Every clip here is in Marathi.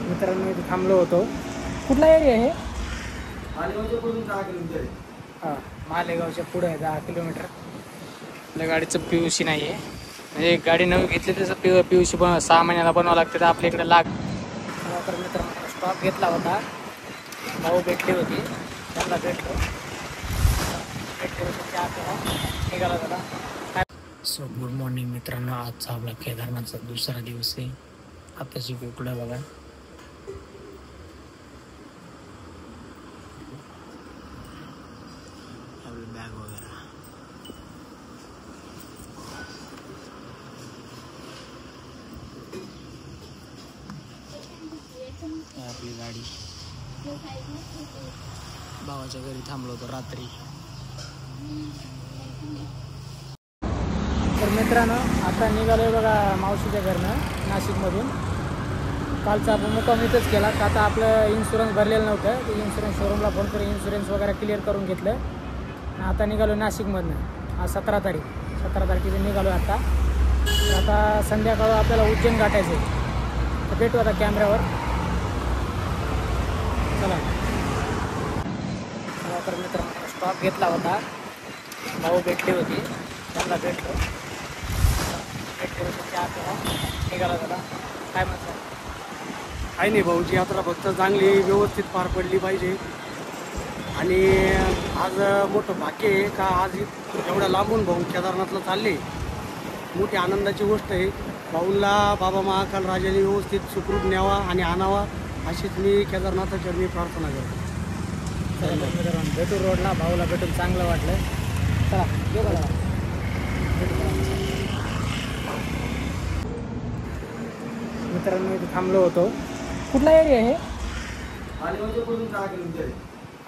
मित्रांनो इथे थांबलो होतो. कुठला एरिया आहे? मालेगावच्या पुढून 10 किलोमीटर आहे. हां, मालेगावच्या पुढे आहे 10 किलोमीटर. आपल्या गाडीचं PUC नाही आहे. म्हणजे गाडी नवी घेतली त्याचं PUC 6 महिन्याला बनवावं लागते. तर आपल्या इकडे तर मित्रांनो स्टॉप घेतला होता. भाऊ भेटली होती, त्यांना भेटले होते त्या आपल्याला निघाला झाला. सो गुड मॉर्निंग मित्रांनो. आजचा आपला केदारनाथचा दुसरा दिवस आहे. आताची गोकुळा बघा. बॅग वगैरे आपली गाडी भावाच्या घरी थांबलो होतो रात्री. तर मित्रांनो आता निघालोय बघा मावशीच्या घरनं नाशिकमधून. कालचा आपण मुक्काम इथंच केला. तर आता आपलं इन्शुरन्स भरलेलं नव्हतं. ते इन्शुरन्स शोरूमला फोन करून इन्शुरन्स वगैरे क्लिअर करून घेतलं. आणि आता निघालो नाशिकमधनं. आज 17 तारखेचं निघालो आता. तर आता संध्याकाळ आपल्याला उज्जैन गाठायचं आहे. तर भेटू आता कॅमेऱ्यावर. चला तर मित्रांनो स्टॉप घेतला होता. भाऊ भेटली होती, त्यांना भेटलो होते त्या आपल्याला निघाला झाला. काय म्हणतात? काही नाही, भाऊची यात्रा फक्त चांगली व्यवस्थित पार पडली पाहिजे. आणि आज मोठं भाग्य आहे का आज एवढ्या लांबून भाऊ केदारनाथला चालले. मोठी आनंदाची गोष्ट आहे. भाऊला बाबा महाकाल राजाने व्यवस्थित सुखरूप न्यावा आणि आणावा अशीच मी केदारनाथच्या चरणी प्रार्थना करतो. भेटू रोडला भाऊला भेटून चांगलं वाटलं. चला ये बघा. मित्रांनो इथे थांबलो होतो. कुठला एरिया आहे? मालेगावच्या पुढून 10 किलोमीटर आहे.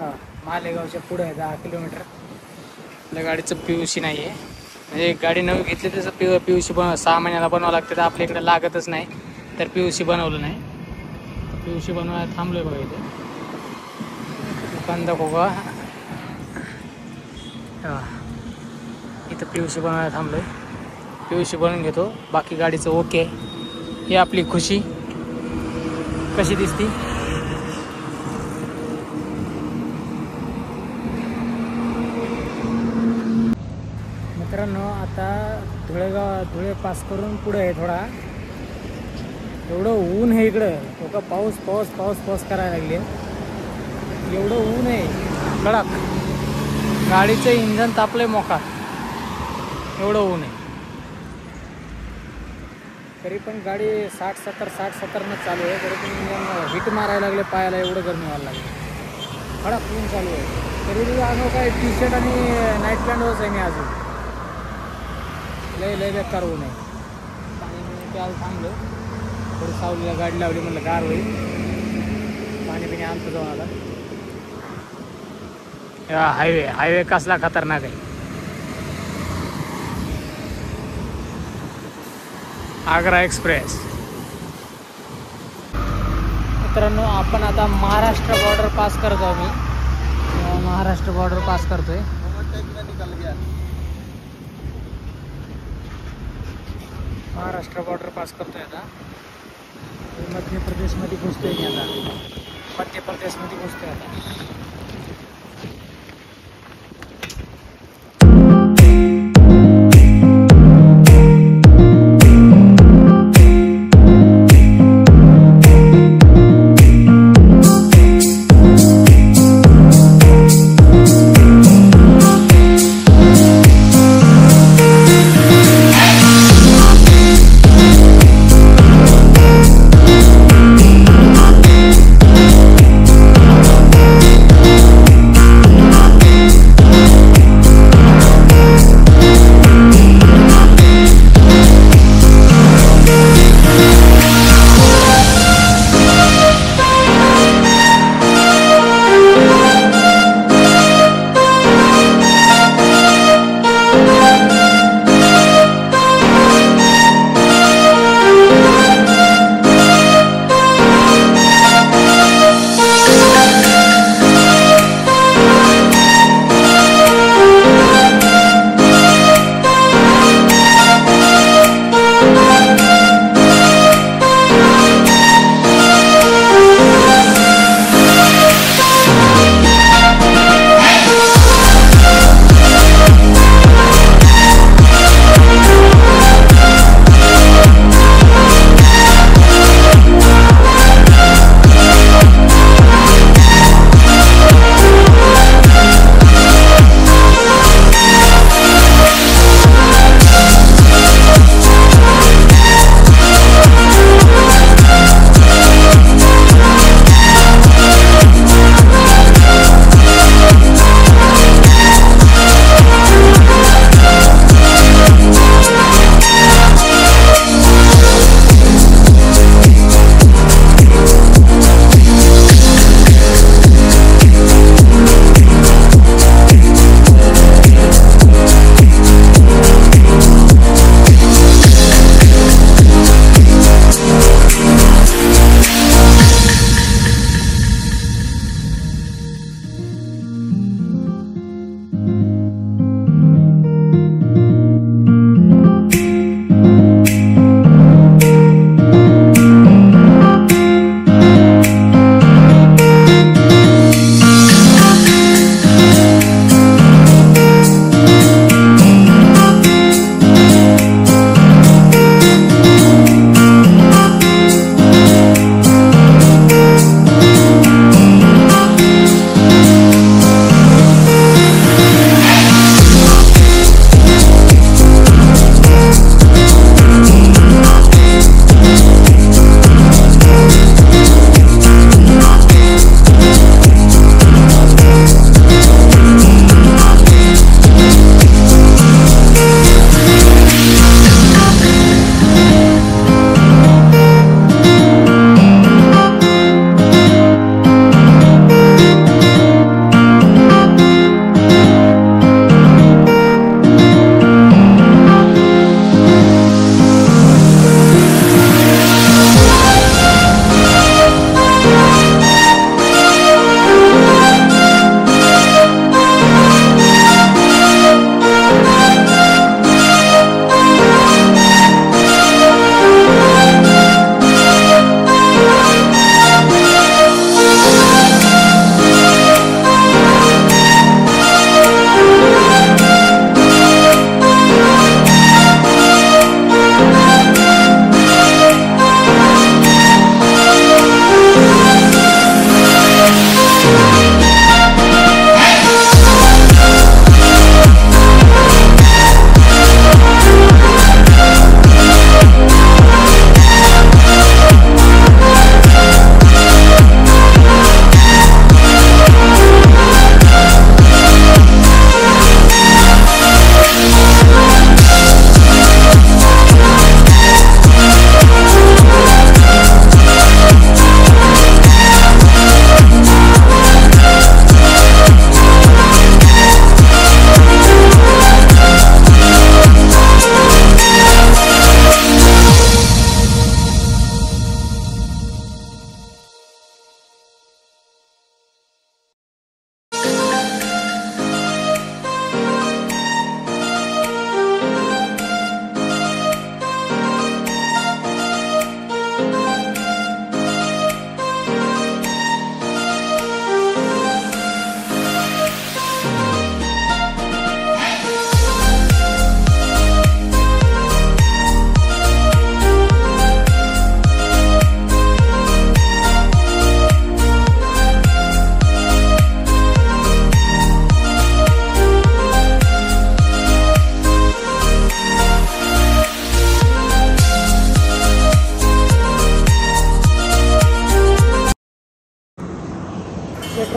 हां, मालेगावच्या पुढे आहे 10 किलोमीटर. आपल्या गाडीचं PUC नाही आहे. म्हणजे गाडी नवी घेतली त्याचं PUC 6 महिन्याला बनवावं लागते. तर आपल्या इकडे लागतच नाही. तर PUC बनवलं नाही. PUC बनवायला थांबलोय बघा. इथे दुकान दाखव का. इथं PUC बनवायला थांबलोय. PUC बनवून घेतो. बाकी गाडीचं ओके. ही आपली खुशी कशी दिसती. मित्रांनो आता धुळे पास करून पुढे आहे थोडा. एवढं ऊन आहे इकडं. तो का पाऊस करायला लागले. एवढं ऊन आहे कडक. गाडीचं इंधन तापलंय मोका. एवढं ऊन आहे. तरी पण गाडी 60-70 चालू आहे. तरी पण हिट मारायला लागले पायाला. एवढं गरमी व्हायला लागले. कडक ऊन चालू आहे. तरी बी अजून काय T-शर्ट आणि नाईट पॅन्टवरच आहे मी अजून. लय बेकार ऊन आहे. पाणी प्यायला थांबलो. थोडी सावलीला गाडी लावली, म्हणलं गार होईल. पाणी आणतो जाऊन आला. हायवे कसला खतरनाक आहे. आग्रा एक्सप्रेस. मित्रांनो आपण आता महाराष्ट्र बॉर्डर पास करतो. आम्ही महाराष्ट्र बॉर्डर पास करतोय. महाराष्ट्र बॉर्डर पास करतोय आता. मध्य प्रदेशमध्ये घुसतोय मी आता. मध्य प्रदेशमध्ये घुसतोय आता.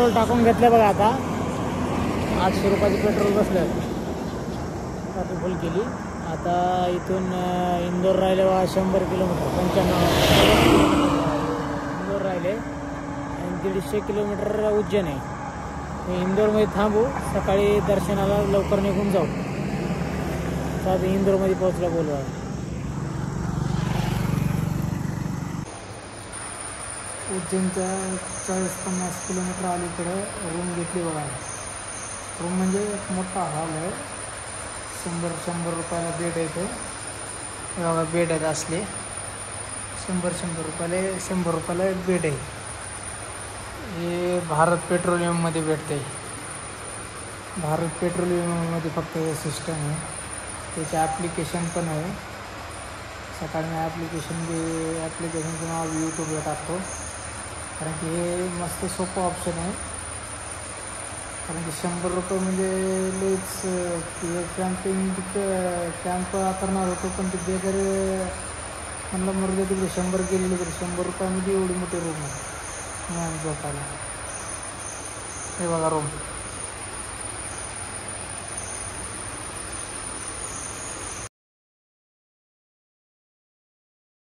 पेट्रोल टाकून घेतलं बघा आता. 800 रुपयाचं पेट्रोल बसलं. टाकी फुल केली. आता इथून इंदोर राहिले बघा 100 किलोमीटर. 95 इंदोर राहिले आणि 150 किलोमीटर उज्जैन आहे. इंदोरमध्ये थांबू. सकाळी दर्शनाला लवकर निघून जाऊ. तर इंदोरमध्ये पोहोचला बोलवा. उज्जैनच्या 40-50 किलोमीटर अलीकडे रूम घेतली बघा. रूम म्हणजे एक मोठा हॉल आहे. 100 रुपयाला बेड आहे. तो बघा बेड आहेत असले. 100 रुपयाला 100 रुपयाला एक बेड आहे. हे भारत पेट्रोलियममध्ये भेटते. भारत पेट्रोलियममध्ये फक्त हे सिस्टम आहे. त्याचे ॲप्लिकेशन पण आहे. सकाळी मी ॲप्लिकेशनचं नाव यूट्यूबला टाकतो. कारण की हे मस्त सोपं ऑप्शन आहे. कारण की 100 रुपये म्हणजे लईच कॅम्प करणार होतो. पण ते बेगर म्हणलं मरू तिकडे 100 गेलेले तरी 100 रुपयामध्ये एवढी मोठी रूम आहे झोपायला. हे बघा रूम.